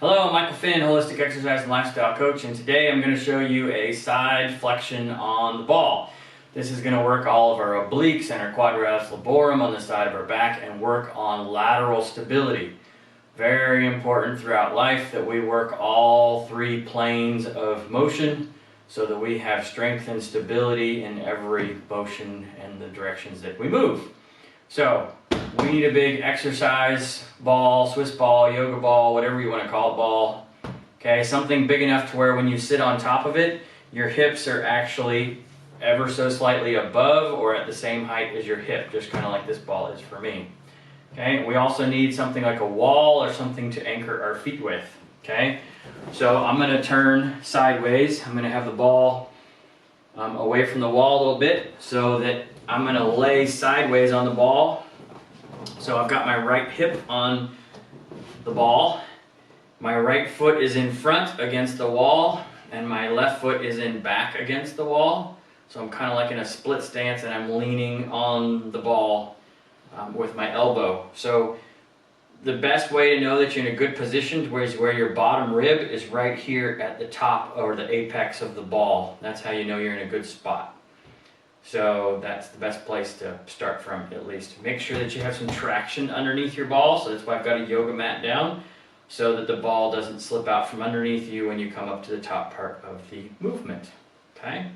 Hello, I'm Michael Finn, Holistic Exercise and Lifestyle Coach, and today I'm going to show you a side flexion on the ball. This is going to work all of our obliques and our quadratus laborum on the side of our back and work on lateral stability. Very important throughout life that we work all three planes of motion so that we have strength and stability in every motion and the directions that we move. So, we need a big exercise ball, Swiss ball, yoga ball, whatever you want to call it, ball. Okay, something big enough to where when you sit on top of it, your hips are actually ever so slightly above or at the same height as your hip, just kind of like this ball is for me. Okay, we also need something like a wall or something to anchor our feet with. Okay, so I'm going to turn sideways. I'm going to have the ball away from the wall a little bit so that I'm going to lay sideways on the ball. So I've got my right hip on the ball, my right foot is in front against the wall, and my left foot is in back against the wall. So I'm kind of like in a split stance and I'm leaning on the ball with my elbow. So the best way to know that you're in a good position is where your bottom rib is right here at the top or the apex of the ball. That's how you know you're in a good spot. So that's the best place to start from, at least. Make sure that you have some traction underneath your ball, so that's why I've got a yoga mat down, so that the ball doesn't slip out from underneath you when you come up to the top part of the movement, okay?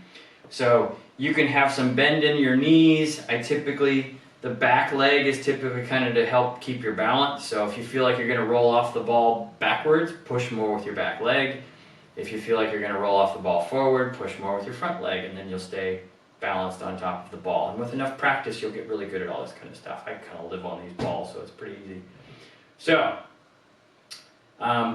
So you can have some bend in your knees. The back leg is typically kind of to help keep your balance, so if you feel like you're gonna roll off the ball backwards, push more with your back leg. If you feel like you're gonna roll off the ball forward, push more with your front leg, and then you'll stay balanced on top of the ball. And with enough practice, you'll get really good at all this kind of stuff. I kind of live on these balls, so it's pretty easy. So,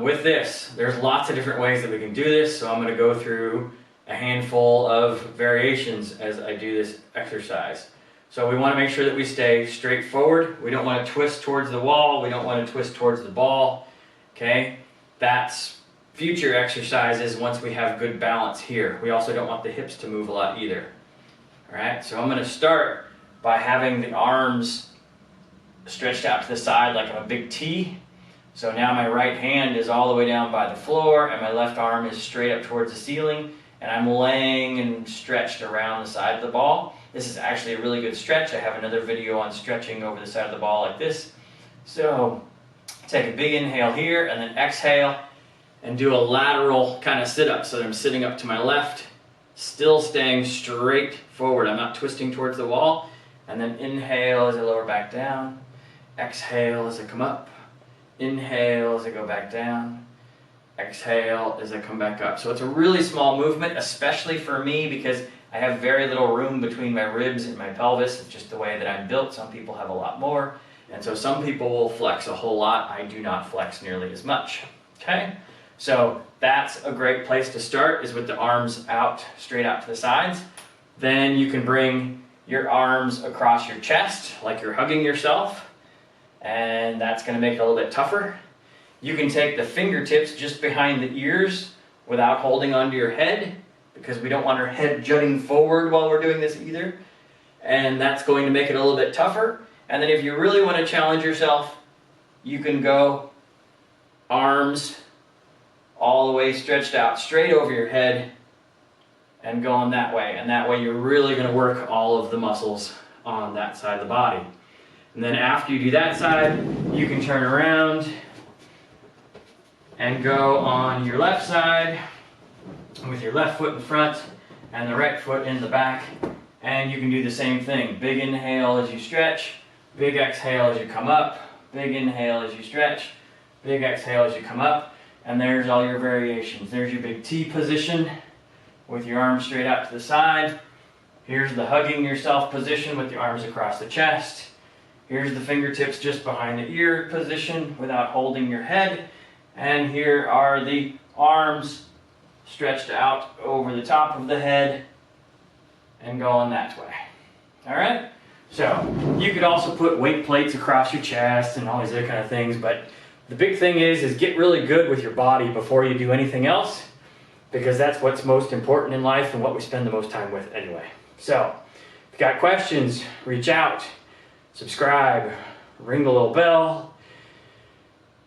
with this, there's lots of different ways that we can do this, so I'm going to go through a handful of variations as I do this exercise. So we want to make sure that we stay straight forward. We don't want to twist towards the wall. We don't want to twist towards the ball. Okay? That's future exercises once we have good balance here. We also don't want the hips to move a lot either. Alright, so I'm going to start by having the arms stretched out to the side like I'm a big T. So now my right hand is all the way down by the floor and my left arm is straight up towards the ceiling, and I'm laying and stretched around the side of the ball. This is actually a really good stretch. I have another video on stretching over the side of the ball like this. So take a big inhale here and then exhale and do a lateral kind of sit-up so that I'm sitting up to my left, still staying straight forward. I'm not twisting towards the wall. And then inhale as I lower back down. Exhale as I come up. Inhale as I go back down. Exhale as I come back up. So it's a really small movement, especially for me because I have very little room between my ribs and my pelvis. It's just the way that I'm built. Some people have a lot more. And so some people will flex a whole lot. I do not flex nearly as much. Okay? So that's a great place to start, is with the arms out, straight out to the sides. Then you can bring your arms across your chest like you're hugging yourself, and that's going to make it a little bit tougher. You can take the fingertips just behind the ears without holding onto your head, because we don't want our head jutting forward while we're doing this either, and that's going to make it a little bit tougher. And then if you really want to challenge yourself, you can go arms all the way stretched out straight over your head and going that way. And that way you're really going to work all of the muscles on that side of the body. And then after you do that side, you can turn around and go on your left side with your left foot in front and the right foot in the back. And you can do the same thing. Big inhale as you stretch, big exhale as you come up, big inhale as you stretch, big exhale as you come up. And there's all your variations. There's your big T position with your arms straight out to the side. Here's the hugging yourself position with your arms across the chest. Here's the fingertips just behind the ear position without holding your head. And here are the arms stretched out over the top of the head and going that way. All right? So you could also put weight plates across your chest and all these other kind of things, but the big thing is get really good with your body before you do anything else, because that's what's most important in life and what we spend the most time with anyway. So, if you got questions, reach out, subscribe, ring the little bell.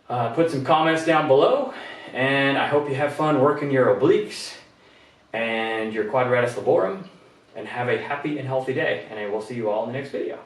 Put some comments down below, and I hope you have fun working your obliques and your quadratus laborum, and have a happy and healthy day, and I will see you all in the next video.